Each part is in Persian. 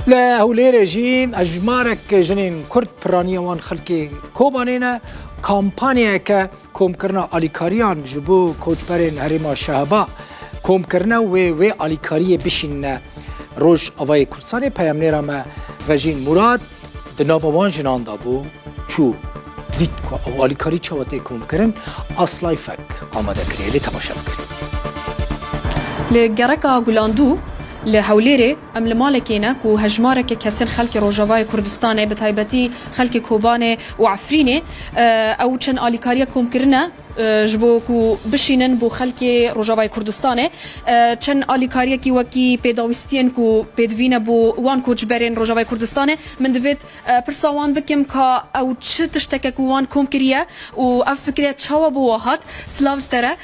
لا هولي رجيم اجمارك جنين كرد برانيوان خلقي كوبانينا كامبانيا كا كوم كرنا اليكاريان جبو كوچبرين هريما شهبا كوم كرنا و اليكاريه بشين روج اوای کردستان پیامنیرا ما وجین مراد دناوان جنان دابو چو دید که او اليکاری چواته کوم کرن اصلای فک آماده کریه لی تماشا بکن لجركا غولاندو لهوليري ام لمالكينا كو هجمارك كسن خلق روجافاي كردستان بتايبتي خلق كوباني وعفريني او چن اليكاريا كوم كرنا جبو كو بشينن بو خلق روجافاي كردستان چن اليكاريا كي وكي بيداوستين كو بيدفينا بو وان كو جبرين روجافاي كردستان من دفيت برساوان بكم كا او چ تشتكك وان كوم كريا و اف فكريا تشاوا بو واحد سلاف ترى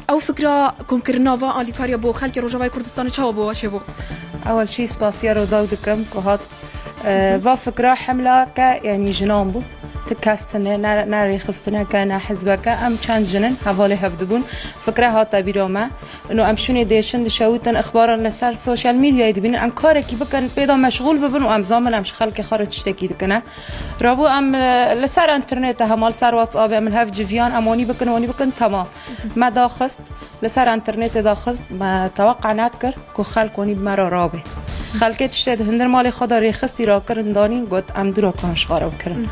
او فكره كوم كرنافا اليكاريا بو خلق روجافاي كردستان تشاوا بو واش بو اول شيء سباسيا رو داودكم كهات و فكره حمله ك يعني جنان بو تكاستنا ناري خستنا كان حزبك ام كان جنن حوالي هفدبون فكره هاتا بيروما انه امشوني ديشن دشاوتن اخبارا لسر سوشيال ميديا يدبين ام كاركي بكن بيدا مشغول ببن وام زامن ام خلق خارج تشتكي دكنا رابو ام لسر انترنت همال سر واتساب ام هاف جيفيان اموني بكن واني بكن تمام ما داخست لسر انترنت داخست ما توقع نذكر كو خلق واني بمرا رابه خلقت شد هندر مال خدا ریخستی را کردن دانین گفت ام دو را کانش خارب کردن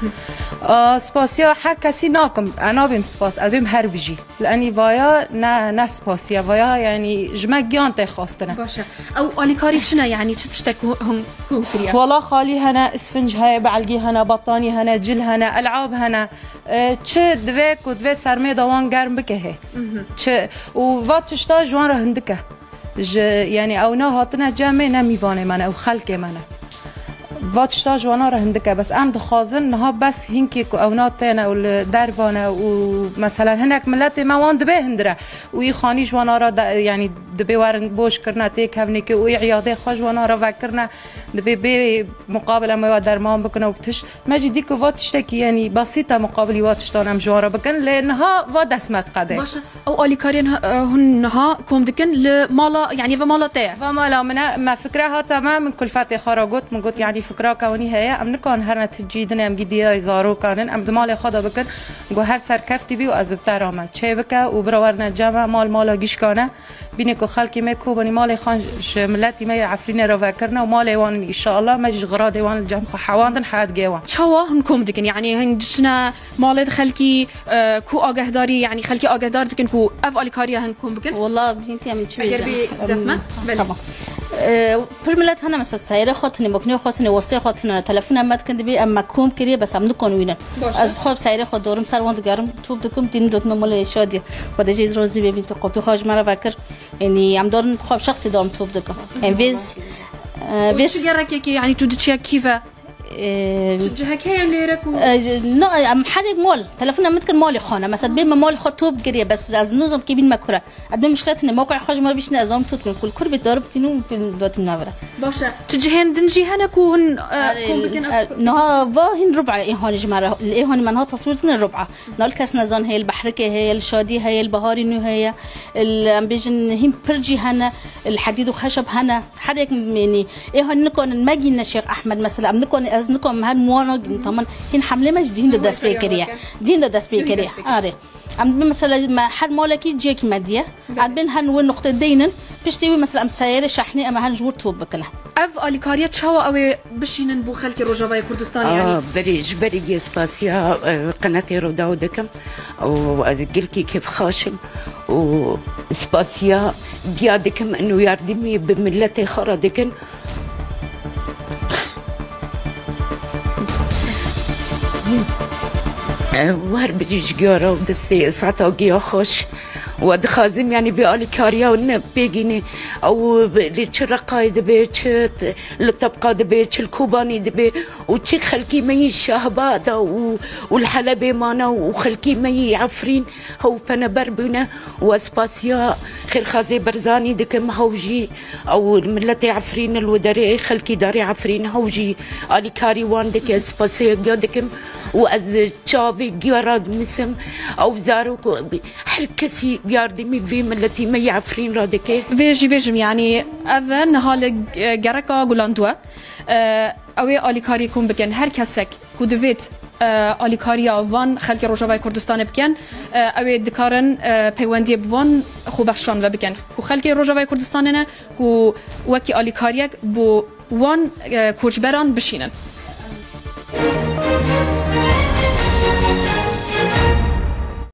سپاسیا هر کسی ناکم انا بیم سپاس ابیم هر بجی لانی وایا نه سپاسیا وایا یعنی جمع گیان تخواستنه باشه او اليكاري چنه يعني چه تشتكو هم كريا والله خالي هنا اسفنج هاي بعلقي هنا بطاني هنا جل هنا العاب هنا چه دویک و دوی سرمه دوان گرم بکه چه و وقت تشتا جوان را هندکه يعني او نا هاتنا جامع نمیوانه من او خلق منه واتشتا جوانا را هندکه بس ام دخازن نها بس هنکی او نا تینا و دروانه و مثلا هنک ملت ما وان دبه هندره و ای خانی جوانا را يعني دبه ورن بوش کرنا تیک هفنی که و ای عیاده خواه جوانا را وکرنا دبه بی مقابل ما درمان بکنه و بتش مجی دیک واتشتا که يعني بسيطه مقابلی واتشتا نم جوانا بکن لانها و دسمت قده باشه او اليكارين هنها كوم دكن لمالا يعني ومالا تاع ومالا من ما فكرها تمام من كل فاتي خرجت من قلت يعني فكره كوني هي ام نكون هرنا تجيدنا ام جديه زارو كانن ام دمال خدا بكن جو هر سر كفتي بي وازبتر آمد چه بك و برورنا جمع مالا گیش کنه بینکو خلقی میکو بنی مال خان ملتی می عفرین رو فکرنا و مال وان ان شاء الله مجش غراد وان الجمع حواندن حد جوان چوا هنكم دكن يعني هندشنا مال خلقي كو آگهداری يعني خلقي آگهدار دكن كو اف اليكاريا هنكم بكن والله بنتي من شوي اگر بي دفمه طبعا برملت هنا مثلا سياره خاطني مكنه خاطني وصي خاطني تلفون امد كند بي اما كوم كري بس ام نكون وينه از خود سياره خود دورم سر وند گرم توب دكم دين دوت مال شادي خود جي روزي ببين تو قبي خاج مرا فكر يعني ام دورن خو شخصي دورم توب دكم انفيز بس جرك يعني تودتشيا كيفا تجهك هي ليركو نو ام حد مول تلفون متكن مالي خانه مثلا بما مال خطوب قريه بس از نظم كبين مكره قدم مشكله ان موقع حاج ما بيش نظام تكون كل كرب ضربتينو دوت النابره باشا تجهن دنجي هنكو هن كون بكن نها هن ربع ايهان جمره الايهان منها تصويرتنا ربعه نال كاس نزان هي البحركه هي الشادي هي البهاري نو هي ام بيجن هم برجي هنا الحديد وخشب هنا حدك يعني ايهان نكون ماجي الشيخ احمد مثلا ام نكون ازنكم هاد موانا طبعا هين حمله مش دين دو داس بيكريا دين دو داس بيكريا اري ام مثلا ما حد مالكي جيك ماديه عندنا هن وين نقطه دينن بيشتوي مثلا ام سياره شحني اما هنجور توب بكنا اف اليكاريا تشاوا او بشينن بو خلق روجافاي كردستان يعني بري سباسيا قناتي رو داودكم وادقلكي كيف خاشم وسباسيا قيادكم انه يردمي بملتي خردكن وهر بجيش جارا ودستي ساعتا جيا خوش ودخازم يعني باليكاريا ون بيجيني او للشرقاي دبي للطبقه دبي الكوباني دبي وتشي خلكي مي الشهباء والحلبي مانا وخلكي مي عفرين هو فانا بربنا واسباسيا خير خازي برزاني دكم هوجي او ملتي عفرين الودري خلكي داري عفرين هوجي اليكاري وان دك اسباسيا دكم واز تشابي جراد مسم او زاروك حل كسي بیاردمی وی ملتی می عفرین را دکه ویجی بیجم یعنی اول حال گرکا گلاندوه اوی آلیکاری کن بکن هر کسک که دوید آلیکاریا وان خلق روجاوای کردستان بکن اوی دکارن پیوندی بوان خوبخشان و بکن که خلق روجاوای کردستان نه که وکی آلیکاریک بو وان کوچبران بشینن